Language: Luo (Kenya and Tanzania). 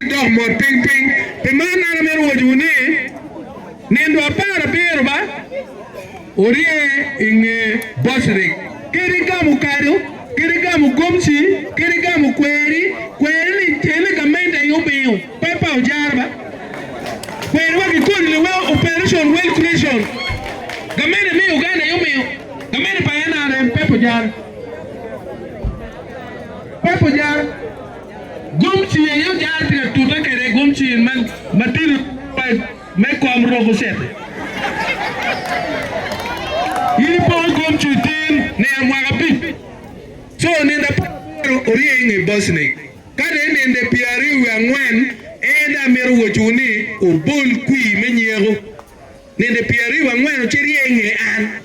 dog mo ping pe man na me ro juni nendo para pero ba orie inge bosre kiriga mukaro kiriga mugomsi kiriga mukweri kweri tele kamenda yobe pepa ojarba kweri wa kikundi le operation well creation kamenda mi Uganda yobe kamenda payana re pepo jar gomsi yo jar tira tuta kere gomsi man matir pa me ko am rogo sete yini po gomsi tin ne amwaga pi so ne da ori ngi bosne kade ne de piari wa ngwen eda meru wojuni o bol kui menyego ne de piari wa ngwen o chiri ngi an